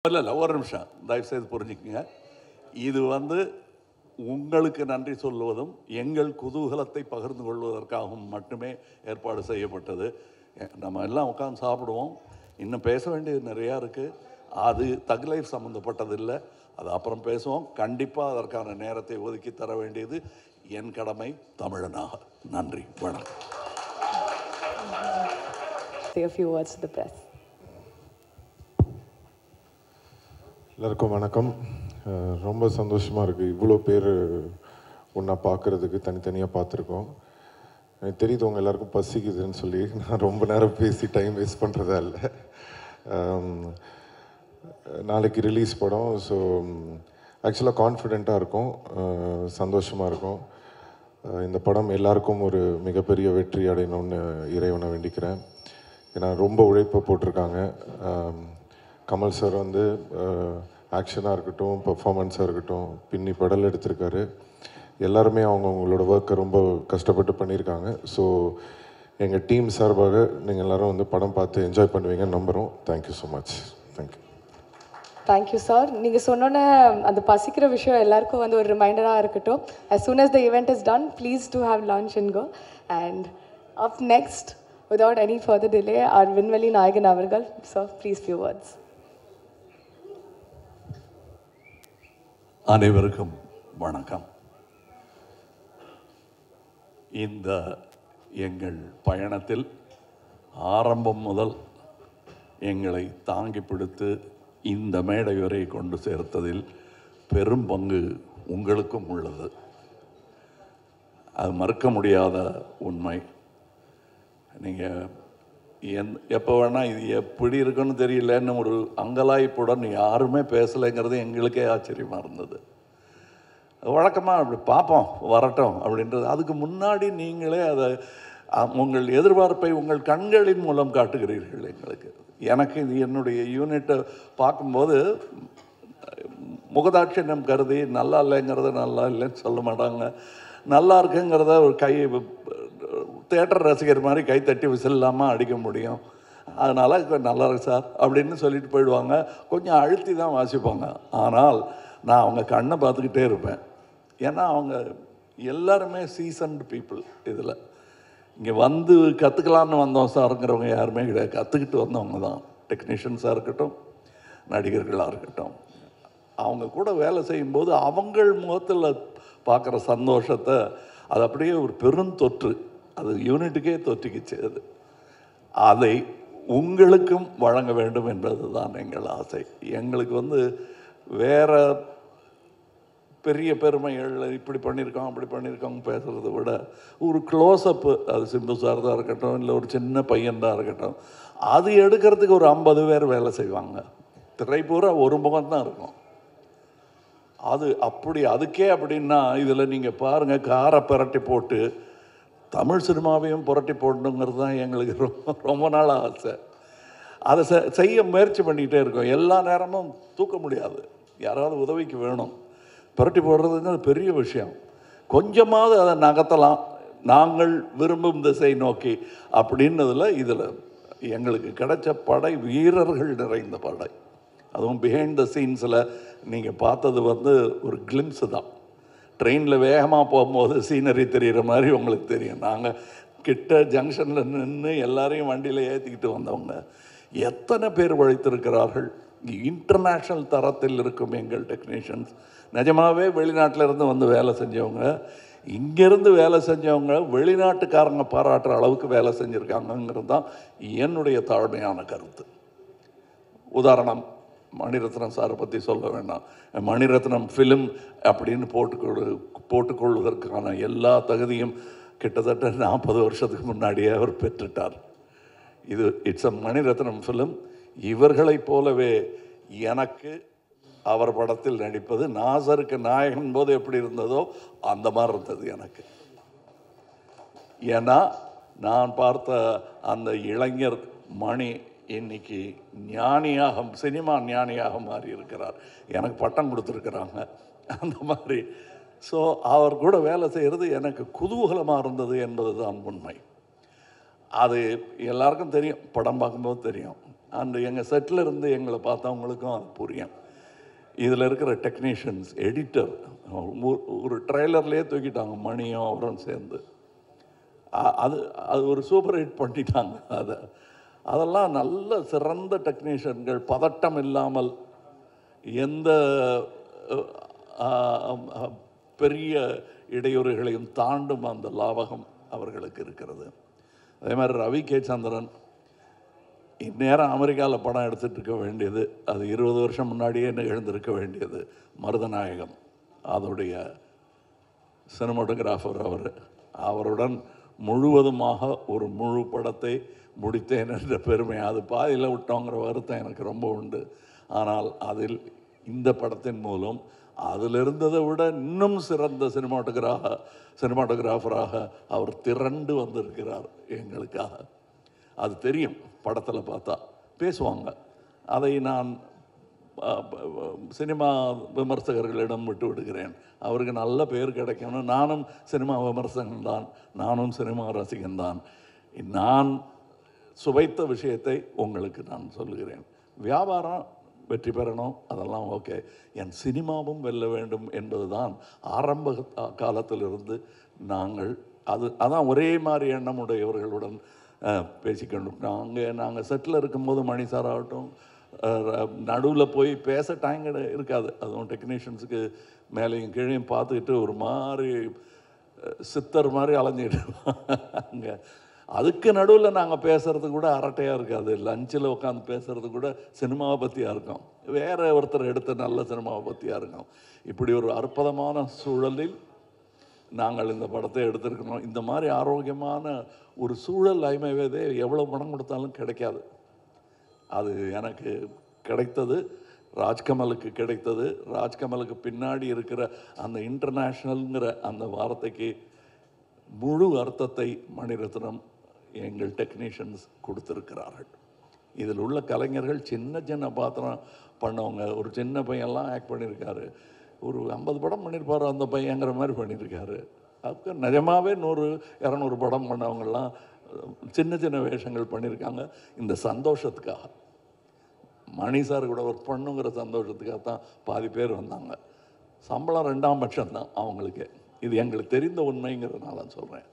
இல்லை ஒரு நிமிஷம் தயவுசெய்து புரிஞ்சுக்குங்க. இது உங்களுக்கு நன்றி சொல்லுவதும் எங்கள் குதூகலத்தை பகிர்ந்து கொள்வதற்காகவும் மட்டுமே ஏற்பாடு செய்யப்பட்டது. நம்ம எல்லாம் உட்காந்து சாப்பிடுவோம். இன்னும் பேச வேண்டியது நிறையா இருக்குது. அது தக் லைஃப் சம்மந்தப்பட்டது இல்லை. அது அப்புறம் பேசுவோம். கண்டிப்பாக அதற்கான நேரத்தை ஒதுக்கி தர வேண்டியது என் கடமை தமிழனாக. நன்றி, வணக்கம். Say a few words to the press. எல்லாருக்கும் வணக்கம். ரொம்ப சந்தோஷமாக இருக்குது. இவ்வளோ பேர் ஒன்றா பார்க்குறதுக்கு தனித்தனியாக பார்த்துருக்கோம். எனக்கு தெரியுது உங்கள் எல்லாருக்கும் பசிக்குதுன்னு சொல்லி நான் ரொம்ப நேரம் பேசி டைம் வேஸ்ட் பண்ணுறதா இல்லை. நாளைக்கு ரிலீஸ் படம். ஸோ ஆக்சுவலாக கான்ஃபிடெண்ட்டாக இருக்கும், சந்தோஷமாக இருக்கும். இந்த படம் எல்லாருக்கும் ஒரு மிகப்பெரிய வெற்றி அடையணும்னு இறைவனை வேண்டிக்கிறேன். ஏன்னா ரொம்ப உழைப்பை போட்டிருக்காங்க. கமல் சார் ஆக்ஷனாக இருக்கட்டும், பர்ஃபார்மன்ஸாக இருக்கட்டும், பின்னி படல் எடுத்திருக்காரு. எல்லாருமே அவங்களோட ஒர்க்கை ரொம்ப கஷ்டப்பட்டு பண்ணியிருக்காங்க. ஸோ எங்கள் டீம் சார்பாக நீங்கள் எல்லோரும் படம் பார்த்து என்ஜாய் பண்ணுவீங்கன்னு நம்புகிறோம். Thank you so much. Thank you. Thank you sir. நீங்கள் சொன்னோன்னே அந்த பசிக்கிற விஷயம் எல்லாருக்கும் ஒரு ரிமைண்டராக இருக்கட்டும். as soon as the event is done, please do have lunch and go. And up next, without any further delay, our Vinveli Nayagan avargal. Sir, please few words. அனைவருக்கும் வணக்கம். இந்த எங்கள் பயணத்தில் ஆரம்பம் முதல் எங்களை தாங்கி பிடித்து இந்த மேடை வரை கொண்டு சேர்த்ததில் பெரும் பங்கு உங்களுக்கும் உள்ளது. அது மறுக்க முடியாத உண்மை. நீங்கள் எப்போ வேணால் இது எப்படி இருக்குன்னு தெரியலன்னு ஒரு அங்கலாய்ப்புடன் யாருமே பேசலைங்கிறது எங்களுக்கே ஆச்சரியமாக இருந்தது. வழக்கமாக அப்படி பார்ப்போம் வரட்டும் அப்படின்றது. அதுக்கு முன்னாடி நீங்களே அதை உங்கள் எதிர்பார்ப்பை உங்கள் கண்களின் மூலம் காட்டுகிறீர்கள் எங்களுக்கு. எனக்கு இது என்னுடைய யூனிட்டை பார்க்கும்போது முகதாட்சியம் கருதி நல்லா இல்லைங்கிறத நல்லா இல்லைன்னு சொல்ல மாட்டாங்க, நல்லா இருக்குங்கிறத ஒரு தேட்டர் ரசிகர் மாதிரி கை தட்டி விசில் இல்லாமல் அடிக்க முடியும். அதனால் நல்லா இருக்கு சார் அப்படின்னு சொல்லிட்டு போயிடுவாங்க. கொஞ்சம் அழுத்தி தான் வாசிப்பாங்க. ஆனால் நான் அவங்க கண்ணை பார்த்துக்கிட்டே இருப்பேன். ஏன்னா அவங்க எல்லாருமே சீசன்டு பீப்புள். இதில் இங்கே கற்றுக்கலான்னு வந்தோம் சாருங்கிறவங்க யாருமே கிடையாது. கற்றுக்கிட்டு வந்தவங்க தான். டெக்னீஷியன்ஸாக இருக்கட்டும், நடிகர்களாக இருக்கட்டும். அவங்க கூட வேலை செய்யும்போது அவங்கள் முகத்தில் பார்க்குற சந்தோஷத்தை அது அப்படியே ஒரு பெருந்தொற்று. அது யூனிட்டுக்கே தொற்றிக்கிச்சு. அதை உங்களுக்கும் வழங்க வேண்டும் என்பது தான் எங்கள் ஆசை. எங்களுக்கு வேறு பெரிய பெருமைகள் இப்படி பண்ணியிருக்கோம் அப்படி பண்ணியிருக்கோங்க பேசுகிறத விட ஒரு க்ளோஸ்அப்பு, அது சிம்பு சார் தான் இருக்கட்டும், இல்லை ஒரு சின்ன பையன் தான் இருக்கட்டும், அது எடுக்கிறதுக்கு ஒரு 50 பேர் வேலை செய்வாங்க. திரை பூரா ஒரு முகம்தான் இருக்கும். அது அப்படி அதுக்கே அப்படின்னா இதில் நீங்கள் பாருங்கள், காரை புரட்டி போட்டு தமிழ் சினிமாவையும் புரட்டி போடணுங்கிறது தான் எங்களுக்கு ரொம்ப நாள் ஆசை. அதை செய்ய முயற்சி பண்ணிக்கிட்டே இருக்கோம். எல்லா நேரமும் தூக்க முடியாது, யாராவது உதவிக்கு வேணும். புரட்டி போடுறதுங்கிறது பெரிய விஷயம். கொஞ்சமாவது அதை நகர்த்தலாம் நாங்கள் விரும்பும் திசை நோக்கி அப்படின்னதில் இதில் எங்களுக்கு கிடைச்ச படை வீரர்கள் நிறைந்த படை. அதுவும் பிஹைண்ட் த சீன்ஸில் நீங்கள் பார்த்தது ஒரு கிளிம்ஸு தான். ட்ரெயினில் வேகமாக போகும்போது சீனரி தெரிகிற மாதிரி உங்களுக்கு தெரியும். நாங்கள் கிட்ட ஜங்ஷனில் நின்று எல்லாரையும் வண்டியில் ஏற்றிக்கிட்டு வந்தவங்க எத்தனை பேர் உழைத்திருக்கிறார்கள். இன்டர்நேஷ்னல் தரத்தில் இருக்கும் எங்கள் டெக்னீஷியன்ஸ். நிஜமாகவே வெளிநாட்டிலேருந்து வேலை செஞ்சவங்க, இங்கேருந்து வேலை செஞ்சவங்க வெளிநாட்டுக்காரங்க பாராட்டுற அளவுக்கு வேலை செஞ்சுருக்காங்கங்கிறது தான் என்னுடைய தாழ்மையான கருத்து. உதாரணம், மணிரத்னம் சாரை பற்றி சொல்ல வேண்டாம். மணிரத்னம் ஃபிலிம் அப்படின்னு போட்டுக்கொள்வதற்கான எல்லா தகுதியும் கிட்டத்தட்ட 40 வருஷத்துக்கு முன்னாடியே அவர் பெற்றுட்டார். இது இட்ஸ் அ மணிரத்னம் ஃபிலிம். இவர்களைப் போலவே எனக்கு அவர் படத்தில் நடிப்பது நாசருக்கு நாயகன் போது எப்படி இருந்ததோ அந்த மாதிரி இருந்தது எனக்கு. ஏன்னா நான் பார்த்த அந்த இளைஞர் மணி இன்னைக்கு ஞானியாக, சினிமா ஞானியாக மாறி இருக்கிறார். எனக்கு பட்டம் கொடுத்துருக்குறாங்க அந்த மாதிரி. ஸோ அவர் கூட வேலை செய்கிறது எனக்கு குதூகலமாக இருந்தது என்பது தான் உண்மை. அது எல்லாருக்கும் தெரியும், படம் பார்க்கும்போது தெரியும். அந்த எங்கள் செட்டில் இருந்து எங்களை பார்த்தவங்களுக்கும் அது புரியும். இதில் இருக்கிற டெக்னீஷியன்ஸ், எடிட்டர், ஒரு ட்ரெய்லர்லேயே தூக்கிட்டாங்க மணியும் அவரும் சேர்ந்து. அது அது ஒரு சூப்பர் ஹிட் பண்ணிட்டாங்க. அதெல்லாம் நல்ல சிறந்த டெக்னீஷியன்கள், பதட்டம் இல்லாமல் எந்த பெரிய இடையூறுகளையும் தாண்டும் அந்த லாவகம் அவர்களுக்கு இருக்கிறது. அதே மாதிரி ரவி கே சந்திரன் இந்நேரம் அமெரிக்காவில் படம் எடுத்துகிட்டு இருக்க வேண்டியது, அது 20 வருஷம் முன்னாடியே எழுந்திருக்க வேண்டியது. மருதநாயகம் அதோடைய சினிமாட்டோகிராஃபர் அவருடன் முழுவதுமாக ஒரு முழு படத்தை முடித்தேன் என்ற பெருமை. அது பாதியில் விட்டோங்கிற வருத்தம் எனக்கு ரொம்ப உண்டு. ஆனால் அதில் இந்த படத்தின் மூலம் அதில் இருந்ததை விட இன்னும் சிறந்த சினிமாட்டோகிராஃபராக அவர் திரண்டு வந்திருக்கிறார் எங்களுக்காக. அது தெரியும், படத்தில் பார்த்தா பேசுவாங்க. அதை நான் சினிமா விமர்சகர்களிடம் விட்டு விடுகிறேன். அவருக்கு நல்ல பேர் கிடைக்கணும். நானும் சினிமா விமர்சகன்தான், நானும் சினிமா ரசிகன்தான். நான் சுவைத்த விஷயத்தை உங்களுக்கு நான் சொல்லுகிறேன். வியாபாரம் வெற்றி பெறணும், அதெல்லாம் ஓகே. என் சினிமாவும் வெல்ல வேண்டும் என்பது தான் ஆரம்ப காலத்திலிருந்து நாங்கள் அதான் ஒரே மாதிரி எண்ணமுடையவர்களுடன் பேசிக்கணும். நாங்கள் செட்டில் இருக்கும்போது மணி சார் ஆகட்டும், நடுவில் போய் பேச டைம் இருக்காது. அதுவும் டெக்னீஷியன்ஸுக்கு மேலேயும் கீழையும் பார்த்துக்கிட்டு ஒரு மாதிரி சித்தர் மாதிரி அலைஞ்சிட்டு அங்கே. அதுக்கு நடுவில் நாங்கள் பேசுகிறது கூட அரட்டையாக இருக்காது. லஞ்சில் உட்காந்து பேசுகிறது கூட சினிமாவை பற்றியாக இருக்கும், வேறு ஒருத்தர் எடுத்த நல்ல சினிமாவை பற்றியாக இருக்கும். இப்படி ஒரு அற்புதமான சூழலில் நாங்கள் இந்த படத்தை எடுத்திருக்கணும். இந்த மாதிரி ஆரோக்கியமான ஒரு சூழல் ஐமைவேதே எவ்வளோ பணம் கொடுத்தாலும் கிடைக்காது. அது எனக்கு கிடைத்தது, ராஜ்கமலுக்கு கிடைத்தது. ராஜ்கமலுக்கு பின்னாடி இருக்கிற அந்த இன்டர்நேஷ்னல்ங்கிற அந்த வார்த்தைக்கு முழு அர்த்தத்தை மணிரத்னம் எங்கள் டெக்னீஷியன்ஸ் கொடுத்துருக்கிறார்கள். இதில் உள்ள கலைஞர்கள் சின்ன சின்ன பாத்திரம் பண்ணவங்க. ஒரு சின்ன பையன்லாம் ஆக்ட் பண்ணியிருக்காரு. ஒரு 50 படம் பண்ணியிருப்பார் அந்த பையங்கிற மாதிரி பண்ணியிருக்காரு. அதுக்கு நிஜமாகவே 100-200 படம் பண்ணவங்கெல்லாம் சின்ன சின்ன வேஷங்கள் பண்ணியிருக்காங்க. இந்த சந்தோஷத்துக்காக, மணி சார் கூட ஒர்க் பண்ணுங்கிற சந்தோஷத்துக்காக தான் பாதி பேர் வந்தாங்க. சம்பளம் 2ஆம் பட்சம் தான் அவங்களுக்கு. இது எங்களுக்கு தெரிந்த உண்மைங்கிறதுனால சொல்கிறேன்.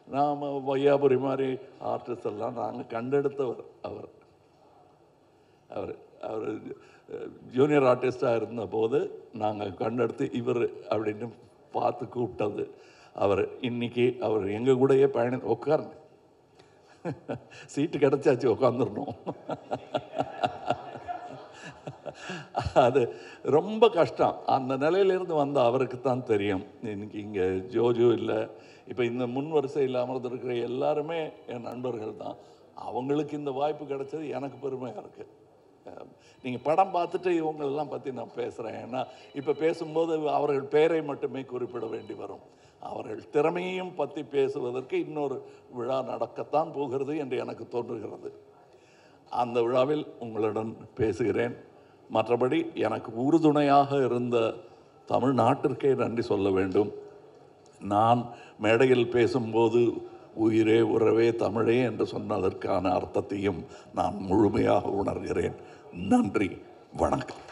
நாம் வையாபுரி மாதிரி ஆர்டிஸ்ட் எல்லாம் நாங்கள் கண்டெடுத்தவர். அவர் ஜூனியர் ஆர்டிஸ்டாக இருந்தபோது நாங்கள் கண்டெடுத்து இவர் அப்படின்னு பார்த்து கூப்பிட்டது அவர். இன்றைக்கி அவர் எங்கள் கூடயே உட்கார்ந்து சீட்டு கிடச்சாச்சு, உட்காந்துடணும். அது ரொம்ப கஷ்டம். அந்த நிலையிலேருந்து வந்த அவருக்கு தான் தெரியும். இன்னைக்கு இங்கே ஜோஜோ இல்லை, இப்போ இந்த முன் வரிசையில் அமர்ந்திருக்கிற எல்லாருமே என் நண்பர்கள் தான். அவங்களுக்கு இந்த வாய்ப்பு கிடைச்சது எனக்கு பெருமையாக இருக்குது. நீங்கள் படம் பார்த்துட்டு இவங்களெல்லாம் பற்றி நான் பேசுகிறேன். ஏன்னா இப்போ பேசும்போது அவர்கள் பெயரை மட்டுமே குறிப்பிட வேண்டி வரும். அவர்கள் திறமையையும் பற்றி பேசுவதற்கு இன்னொரு விழா நடக்கத்தான் போகிறது என்று எனக்கு தோன்றுகிறது. அந்த விழாவில் உங்களுடன் பேசுகிறேன். மற்றபடி எனக்கு உறுதுணையாக இருந்த தமிழ்நாட்டிற்கே நன்றி சொல்ல வேண்டும். நான் மேடையில் பேசும்போது உயிரே உறவே தமிழே என்று சொன்னதற்கான அர்த்தத்தையும் நான் முழுமையாக உணர்கிறேன். நன்றி, வணக்கம்.